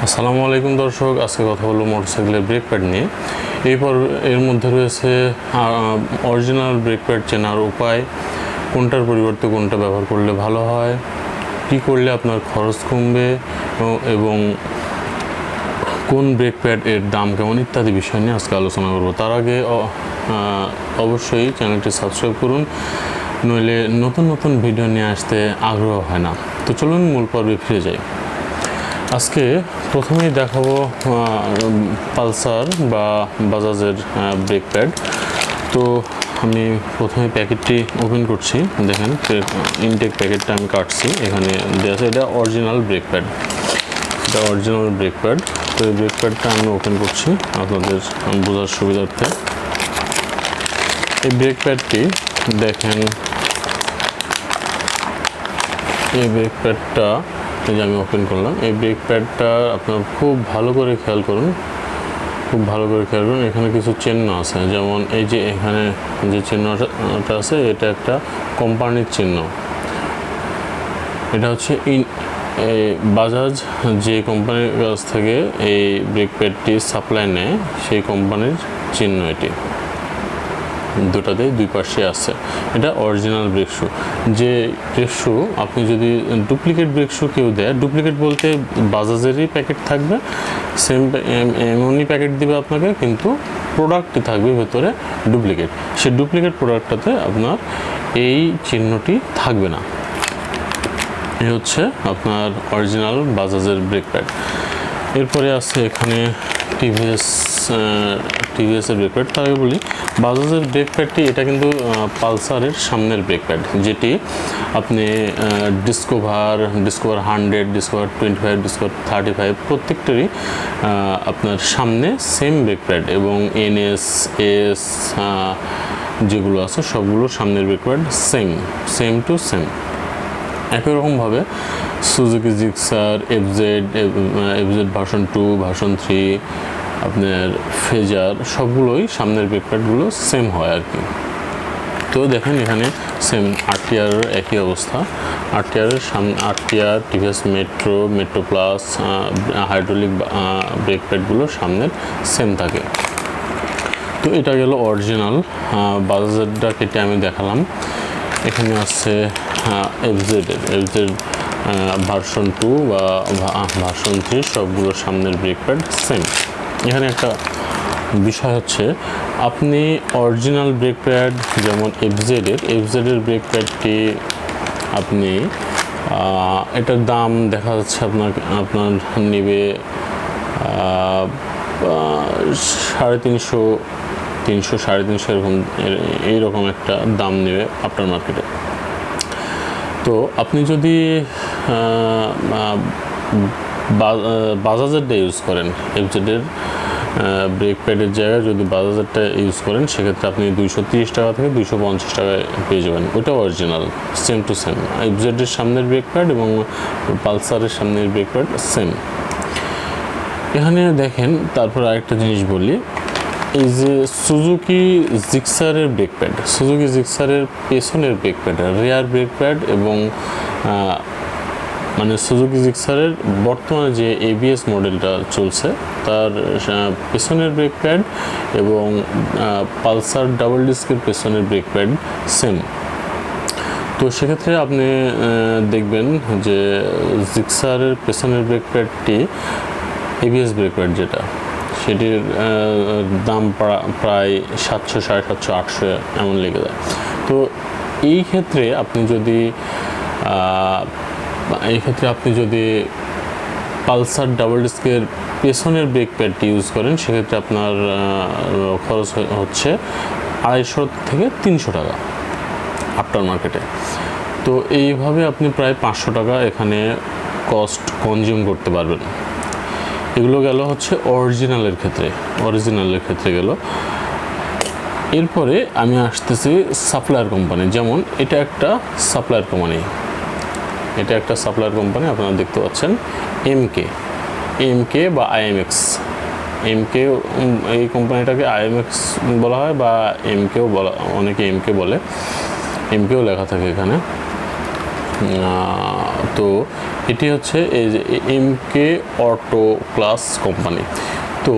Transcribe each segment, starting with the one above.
আসসালামু আলাইকুম দর্শক, আজকে কথা বলবো মোটরসাইকেলের ব্রেক প্যাড নিয়ে। এর মধ্যে রয়েছে অরিজিনাল ব্রেক প্যাড চেনার উপায়, কোনটার পরিবর্তে কোনটা ব্যবহার করলে ভালো হয়, কী করলে আপনার খরচ কমবে এবং কোন ব্রেক প্যাড এর দাম কেমন ইত্যাদি বিষয় নিয়ে আজকে আলোচনা করব। তার আগে অবশ্যই চ্যানেলটি সাবস্ক্রাইব করুন, নইলে নতুন নতুন ভিডিও নিয়ে আসতে আগ্রহ হয় না। তো চলুন মূল পর্বে ফিরে যাই। আজকে প্রথমেই দেখাবো পালসার বা বাজাজের ব্রেক প্যাড। তো আমি প্রথমে প্যাকেটটি ওপেন করছি। দেখেন ইনটেক প্যাকেটটা আমি কাটছি, এখানে দেওয়া আছে এটা অরিজিনাল ব্রেক প্যাড, এটা অরিজিনাল ব্রেক প্যাড। তো এই ব্রেক প্যাডটা আমি ওপেন করছি আপনাদের বোঝার সুবিধার্থে। এই ব্রেক প্যাডটি দেখেন, এই ব্রেক প্যাডটা যে আমি ওপেন করলাম, এই ব্রেক প্যাডটা আপনার খুব ভালো করে খেয়াল করুন, এখানে কিছু চিহ্ন আছে। যেমন এই যে এখানে যে চিহ্নটা আছে, এটা একটা কোম্পানির চিহ্ন। এটা হচ্ছে বাজাজ যে কোম্পানির কাছ থেকে এই ব্রেক প্যাডটি সাপ্লাই নেয়, সেই কোম্পানির চিহ্ন এটি। দুটাতেই দুই পাশে আছে। এটা অরিজিনাল ব্রেক শু। যে ব্রেক শু আপনি যদি ডুপ্লিকেট ব্রেক শু কেউ দেয়, ডুপ্লিকেট বলতে বাজাজেরই প্যাকেট থাকবে, সেম এমনই প্যাকেট দিবে আপনাকে, কিন্তু প্রোডাক্টটি থাকবে ভেতরে ডুপ্লিকেট। সেই ডুপ্লিকেট প্রোডাক্টটাতে আপনার এই চিহ্নটি থাকবে না। এই হচ্ছে আপনার অরিজিনাল বাজাজের ব্রেক প্যাড। এরপরে আছে এখানে টিভিএসের ব্রেক প্যাড। তার আগে বলি, বাজাজের ব্রেক প্যাডটি এটা কিন্তু পালসারের সামনের ব্রেক প্যাড, যেটি আপনি ডিসকভার 100, ডিসকভার 25, ডিসকভার 35 প্রত্যেকটারই আপনার সামনে সেম ব্রেক প্যাড, এবং এনএস এস যেগুলো আছে সবগুলো সামনের brake pad same to same. একই রকমভাবে Suzuki Gixxer, FZ version 2, version 3, আপনার ফেজার সবগুলোই সামনের ব্রেক প্যাডগুলো সেম হয় আর কি। তো দেখেন এখানে সেম আরটিআরের একই অবস্থা। RTR, TVS metro plus hydraulic brake প্যাডগুলো সামনের সেম থাকে। তো এটা গেল অরিজিনাল। বাজাজেরটা কেটে আমি দেখালাম। এখানে আছে এফজেড ভার্সন 2 বা ভার্সন 3 সবগুলো সামনের ব্রেক প্যাড সেম। এখানে একটা বিষয় হচ্ছে, আপনি অরিজিনাল ব্রেক প্যাড যেমন এফজেডের ব্রেক প্যাডটি আপনি এটার দাম দেখা যাচ্ছে আপনার নেবে 350, 350 এরকম, এইরকম একটা দাম নেবে আপনার মার্কেটে। তো আপনি যদি বাজাজেরটা ইউজ করেন, এফজেডের ব্রেক প্যাডের জায়গায় যদি বাজাজেরটা ইউজ করেন, সেক্ষেত্রে আপনি 230 টাকা থেকে 250 টাকায় পেয়ে যাবেন। ওটা অরিজিনাল, সেম টু সেম। এফজেডের সামনের ব্রেক প্যাড এবং পালসারের সামনের ব্রেক প্যাড সেম। এখানে দেখেন, তারপর আরেকটা জিনিস বলি, এই যে সুজুকি জিক্সারের ব্রেক প্যাড, সুজুকি জিক্সারের পেছনের brake pad, rare brake pad, এবং মানে সুজুকি জিক্সারের বর্তমানে যে এবিএস মডেলটা চলছে তার পেছনের ব্রেক প্যাড এবং পালসার ডাবল ডিস্কের পেছনের ব্রেক প্যাড সেম। তো সেক্ষেত্রে আপনি দেখবেন যে জিক্সারের পেছনের ব্রেক প্যাডটি এবিএস ব্রেক প্যাড যেটা, সেটির দাম প্রায় 700, 750, 800 এমন লেগে যায়। তো এই ক্ষেত্রে আপনি যদি পালসার ডাবল ডিস্কের পেছনের ব্রেক প্যাডটি ইউজ করেন, সেক্ষেত্রে আপনার খরচ হচ্ছে 250 থেকে 300 টাকা আফটার মার্কেটে। তো এইভাবে আপনি প্রায় 500 টাকা এখানে কস্ট কনজিউম করতে পারবেন। এগুলো গেল হচ্ছে অরিজিনালের ক্ষেত্রে গেল। এরপরে আমি আসতেছি সাপ্লায়ার কোম্পানি। যেমন এটা একটা সাপ্লায়ার কোম্পানি, আপনারা দেখতে পাচ্ছেন এমকে বা আইএমএক্স। এই কোম্পানিটাকে আইএমএক্স বলা হয় বা এমকেও বলা, অনেকে এমকে বলে, এমকেও লেখা থাকে এখানে। তো এটি হচ্ছে এই যে এমকে অটো ক্লাস কোম্পানি। তো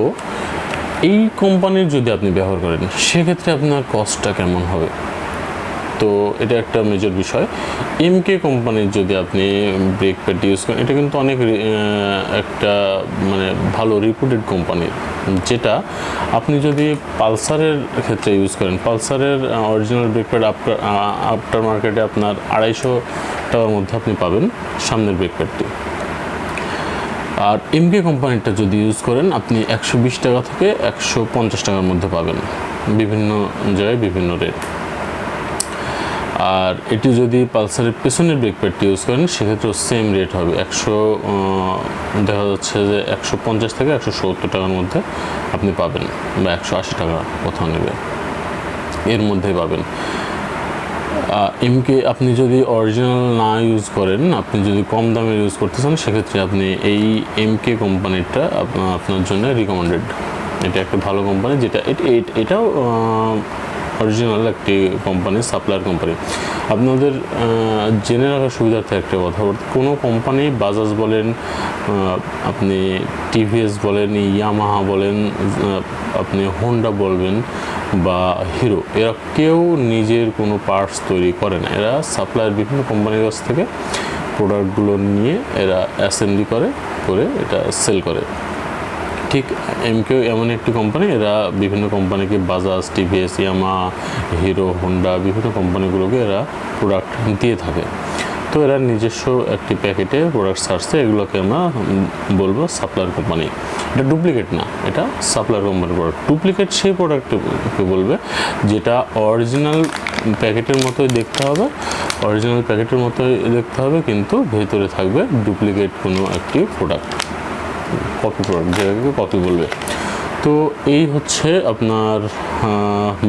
এই কোম্পানির যদি আপনি ব্যবহার করেন সেক্ষেত্রে আপনার কস্টটা কেমন হবে, তো এটা একটা মেজর বিষয়। এমকে কোম্পানির যদি আপনি ব্রেক প্যাড ইউজ করেন, এটা কিন্তু অনেক একটা মানে ভালো রিপুটেড কোম্পানি, যেটা আপনি যদি পালসারের ক্ষেত্রে ইউজ করেন, পালসারের অরিজিনাল ব্রেক প্যাড আফটার মার্কেটে আপনার 250 টাকার মধ্যে আপনি পাবেন সামনের ব্রেক প্যাডটি। আর এমকে কোম্পানিটা যদি ইউজ করেন আপনি 120 টাকা থেকে 150 টাকার মধ্যে পাবেন, বিভিন্ন জায়গায় বিভিন্ন রেট। আর এটি যদি পালসারের পেছনের ব্রেক প্যাডটি ইউজ করেন সেক্ষেত্রেও সেম রেট হবে, দেখা যাচ্ছে যে 150 থেকে 170 টাকার মধ্যে আপনি পাবেন, বা 180 টাকা কোথাও নেবে, এর মধ্যেই পাবেন। এমকে আপনি যদি অরিজিনাল না ইউজ করেন, আপনি যদি কম দামে ইউজ করতে চান, সেক্ষেত্রে আপনি এই এমকে কোম্পানিটা আপনার জন্য রিকমেন্ডেড। এটা একটা ভালো কোম্পানি, যেটা এটাও অরিজিনাল একটি কোম্পানি, সাপ্লায়ার কোম্পানি। আপনাদের জেনে রাখার সুবিধার্থে একটা কথা বলতে, কোনো কোম্পানি, বাজাজ বলেন, আপনি টিভিএস বলেন, ইয়ামাহা বলেন, আপনি হোন্ডা বলবেন বা হিরো, এরা কেউ নিজের কোনো পার্টস তৈরি করে না। এরা সাপ্লায়ার বিভিন্ন কোম্পানির কাছ থেকে প্রোডাক্টগুলো নিয়ে এরা অ্যাসেম্বলি করে এটা সেল করে। ঠিক এমকেও এমন একটি কোম্পানি, এরা বিভিন্ন কোম্পানিকে, Bajaj, TVS, Yamaha, hero, Honda, বিভিন্ন কোম্পানিগুলোকে এরা প্রোডাক্ট দিয়ে থাকে। তো এরা নিজস্ব একটি প্যাকেটে প্রোডাক্ট ছাড়ছে, এগুলোকে আমরা বলবো সাপ্লায়ার কোম্পানি। এটা ডুপ্লিকেট না, এটা সাপ্লায়ার কোম্পানির প্রোডাক্ট। ডুপ্লিকেট সেই প্রোডাক্টকে বলবে যেটা অরিজিনাল প্যাকেটের মতোই দেখতে হবে, কিন্তু ভেতরে থাকবে ডুপ্লিকেট কোনো একটি প্রোডাক্ট, কপি প্রোডাক্ট, যেটাকে কপি বলবে। তো এই হচ্ছে আপনার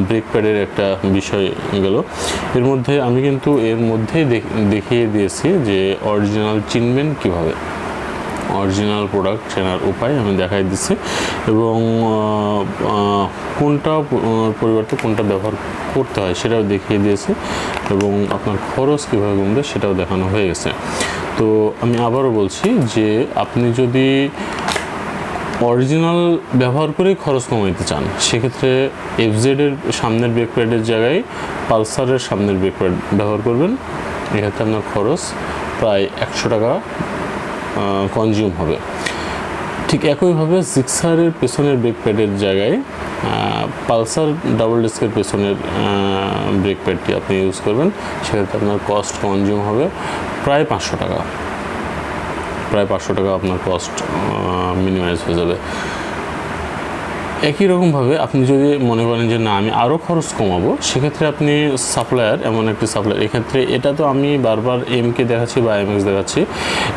ব্রেক প্যাডের একটা বিষয় গেল। এর মধ্যে আমি কিন্তু দেখিয়ে দিয়েছি যে অরিজিনাল চিনবেন কীভাবে, অরিজিনাল প্রোডাক্ট চেনার উপায় আমি দেখাই দিচ্ছি, এবং কোনটা পরিবর্তে কোনটা ব্যবহার করতে হয় সেটাও দেখিয়ে দিয়েছি, এবং আপনার খরচ কীভাবে কমবে সেটাও দেখানো হয়ে গেছে। তো আমি আবারও বলছি যে আপনি যদি অরিজিনাল ব্যবহার করেই খরচ কমাইতে চান, সেক্ষেত্রে এফজেডের সামনের ব্রেক প্যাডের জায়গায় পালসারের সামনের ব্রেক প্যাড ব্যবহার করবেন। এক্ষেত্রে আপনার খরচ প্রায় 100 টাকা কনজিউম হবে। ঠিক একইভাবে জিক্সারের পেছনের ব্রেক প্যাডের জায়গায় পালসার ডাবল ডিস্কের পেছনের ব্রেক প্যাডটি আপনি ইউজ করবেন, সেক্ষেত্রে আপনার কস্ট কনজিউম হবে প্রায় 500 টাকা। আপনার কস্ট মিনিমাইজ হয়ে যাবে। একই রকমভাবে আপনি যদি মনে করেন যে না, আমি আরও খরচ কমাবো, সেক্ষেত্রে আপনি এমন একটি সাপ্লায়ার, এক্ষেত্রে এটা তো আমি বারবার এমকে দেখাচ্ছি বা এমএক্স দেখাচ্ছি,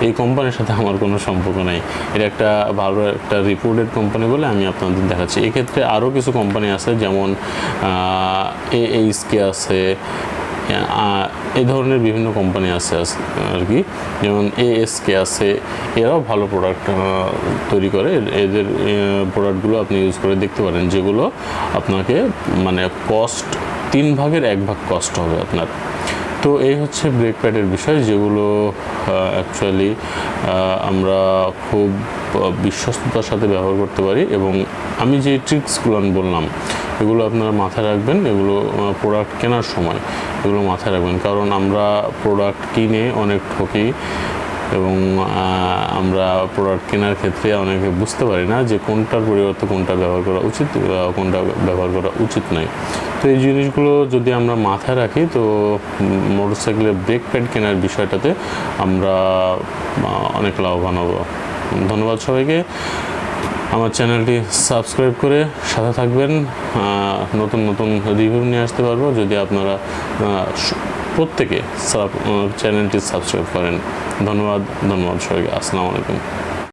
এই কোম্পানির সাথে আমার কোনো সম্পর্ক নাই, এটা একটা ভালো একটা রিপুটেড কোম্পানি বলে আমি আপনাদের দেখাচ্ছি। এক্ষেত্রে আরও কিছু কোম্পানি আছে, যেমন এইচকে আছে, এই ধরনের বিভিন্ন কোম্পানি আছে আর কি, যেমন এএসকে আছে, এরাও ভালো প্রোডাক্ট তৈরি করে। এদের প্রোডাক্টগুলো আপনি ইউজ করে দেখতে পারেন, যেগুলো আপনাকে মানে কস্ট 3 ভাগের 1 ভাগ কস্ট হবে আপনার। তো এই হচ্ছে ব্রেক প্যাডের বিষয়, যেগুলো অ্যাকচুয়ালি আমরা খুব বিশ্বস্ততার সাথে ব্যবহার করতে পারি, এবং আমি যে ট্রিক্সগুলো বললাম এগুলো আপনারা মাথায় রাখবেন। এগুলো প্রোডাক্ট কেনার সময় এগুলো মাথায় রাখবেন, কারণ আমরা প্রোডাক্ট কিনে অনেক ঠকি, এবং আমরা প্রোডাক্ট কেনার ক্ষেত্রে অনেকে বুঝতে পারি না যে কোনটার পরিবর্তে কোনটা ব্যবহার করা উচিত, কোনটা ব্যবহার করা উচিত নয়। তো এই জিনিসগুলো যদি আমরা মাথায় রাখি, তো মোটরসাইকেলের ব্রেক প্যাড কেনার বিষয়টাতে আমরা অনেক লাভবান হব। ধন্যবাদ সবাইকে। আমার চ্যানেলটি সাবস্ক্রাইব করে সাথে থাকবেন, নতুন রিভিউ নিয়ে আসতে পারবো যদি আপনারা প্রত্যেকে চ্যানেলটি সাবস্ক্রাইব করেন। ধন্যবাদ সবাইকে। আসসালামু আলাইকুম।